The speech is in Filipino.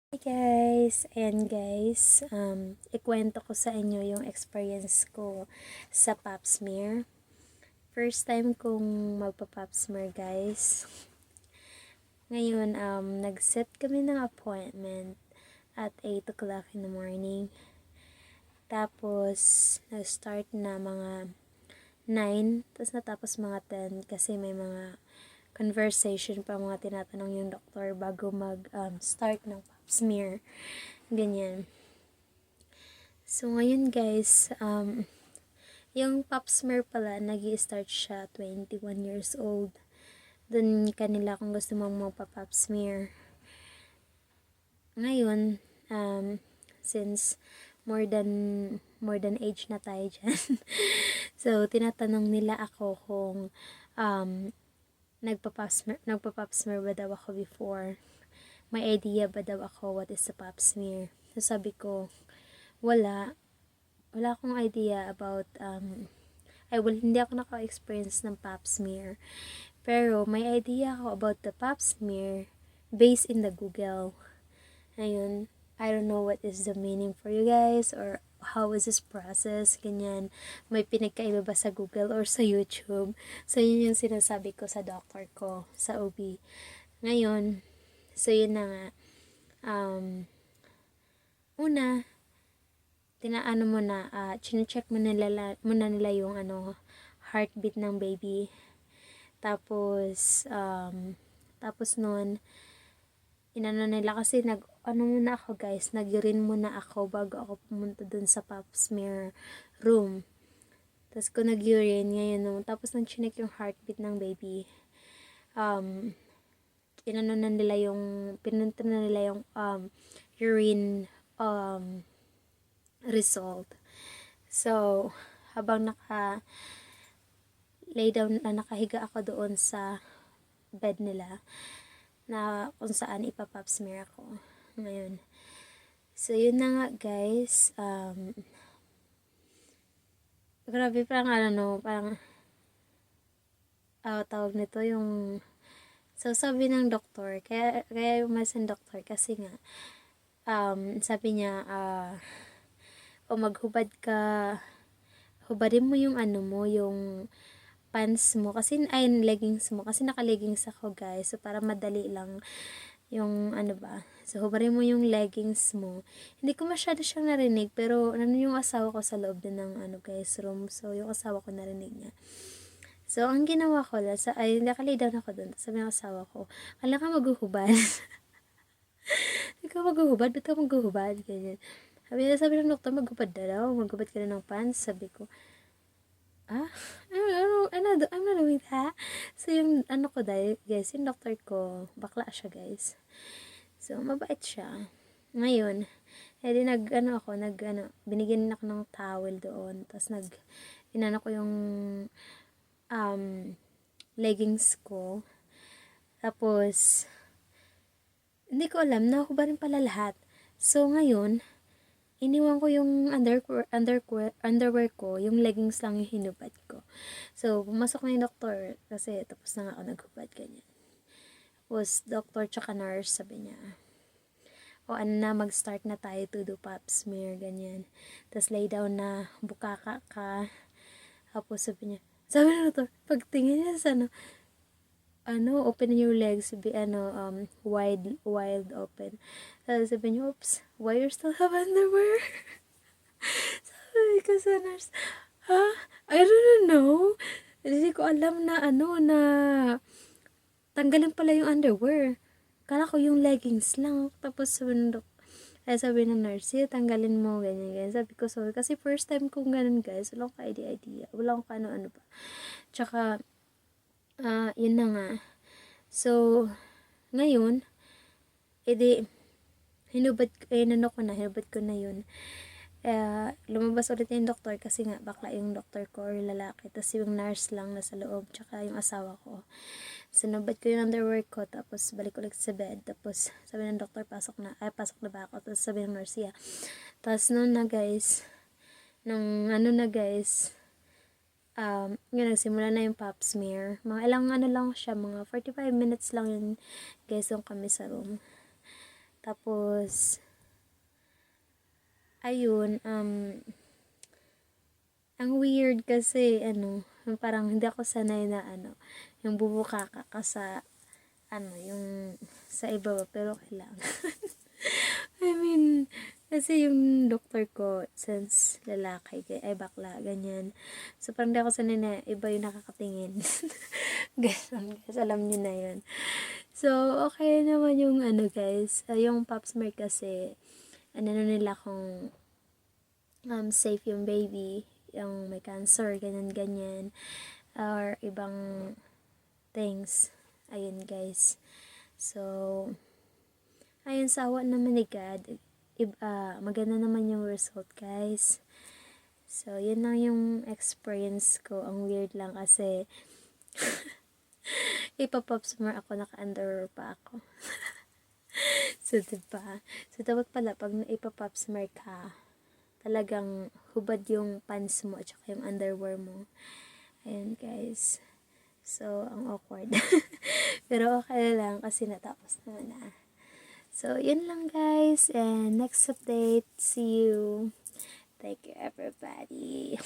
Hey guys! Ayan guys, ikwento ko sa inyo yung experience ko sa pap smear. First time kong magpa-pap smear guys. Ngayon, nag-set kami ng appointment at 8 o'clock in the morning. Tapos, nag-start na mga 9, tapos natapos mga 10 kasi may mga conversation pa mga tinatanong yung doktor bago mag-start ng pap smear. Ganyan. So, ngayon guys, yung pap smear pala, nag-i-start siya 21 years old. Dun kanila kung gusto mong magpa-pap smear. Ngayon, since more than age na tayo dyan. So, tinatanong nila ako kung nagpa-pap smear ba daw ako before. May idea ba daw ako what is a pap smear. So, sabi ko, wala akong idea about hindi ako naka-experience ng pap smear. Pero may idea ako about the pap smear based in the Google. Ayun, I don't know what is the meaning for you guys or how is this process, ganyan. May pinagkaiba ba sa Google or sa YouTube? So, yun yung sinasabi ko sa doctor ko, sa OB. Ngayon, so yun na nga. Una, tinaano mo na, chine-check muna nila yung heartbeat ng baby. Tapos, nun, inano nila kasi muna ako guys, nag-urine muna ako bago ako pumunta dun sa pap smear room. Tapos ko nag-urine ngayon, tapos nang chinek yung heartbeat ng baby, pinunta na nila yung urine result. So, habang lay down na nakahiga ako doon sa bed nila na kung saan ipapap smear ako ngayon. So, yun na nga guys. Grabe, parang tawag nito yung sabi ng doktor, kaya yung mas ng doktor kasi nga sabi niya maghubad ka, hubadin mo yung yung pants mo, kasi leggings mo, kasi naka-leggings ako guys, so para madali lang yung so hubadin mo yung leggings mo. Hindi ko masyado siyang narinig, pero yung asawa ko sa loob din ng guys room, so yung asawa ko narinig niya. So, ang ginawa ko nakalay down ako dun, sabi ng asawa ko, kala ka maghuhubad. Ikaw maghuhubad? Ba't ka maghuhubad? Ganyan. Sabi ng doktor, maghubad na daw. Maghubad ka na ng pants. Sabi ko, I'm not doing that. So, yung ko guys, yung doktor ko, bakla siya guys. So, mabait siya. Ngayon, binigyan ako ng towel doon. Tapos, inano ko yung leggings ko. Tapos, hindi ko alam, nakuha rin pala lahat. So, ngayon, iniwan ko yung underwear ko, yung leggings lang yung hinubad ko. So, pumasok na yung doktor, kasi tapos na nga ako naghubad, ganyan. Tapos, doktor tsaka nurse, sabi niya, mag-start na tayo to do pap smear, ganyan. Tapos, lay down na, bukaka ka. Tapos, sabi na doktor, pagtingin niya sa open your legs, be wide open. Tapos sabi niya, oops, why you still have underwear? Sabi ko sa nurse, I don't know. Hindi ko alam na na tanggalin pala yung underwear. Kala ko yung leggings lang. Tapos sabi ng nurse, tanggalin mo, ganyan. Sabi ko, sorry, kasi first time kong ganun guys. Wala akong idea. Wala akong ano pa. Tsaka, yun na nga. So, ngayon, hinubad ko na yun. Lumabas ulit yung doktor kasi nga bakla yung doktor ko or lalaki. Tapos yung nurse lang nasa loob, tsaka yung asawa ko. Sinubad ko yung underwear ko, tapos balik ulit sa bed. Tapos sabi ng doktor, pasok na ba ako? Tapos sabi ng nurse, yeah. Tapos noon na guys, nagsimula na yung pap smear. Mga ilang lang siya, mga 45 minutes lang yun guys, yung kami sa room. Tapos, ayun, ang weird kasi, parang hindi ako sanay na, yung bubuka ka sa, yung sa iba, pero kailangan. I mean, kasi yung doktor ko, since lalaki, ay bakla, ganyan. So, parang di ako sanay na iba yung nakakatingin. Ganun, guys, alam nyo na yun. So, okay naman yung guys, yung pap smear kasi, nila kung safe yung baby, yung may cancer, ganyan, or ibang things. Ayun, guys. So, ayun, sawa naman ni God. Maganda naman yung result, guys. So, yun lang yung experience ko. Ang weird lang kasi ipapops more ako, naka-underwear pa ako. So, diba? So, dapat pala, pag ipapops more ka, talagang hubad yung pants mo at saka yung underwear mo. Ayun, guys. So, ang awkward. Pero okay lang kasi natapos naman na. So, yun lang, guys. And next update, see you. Thank you, everybody.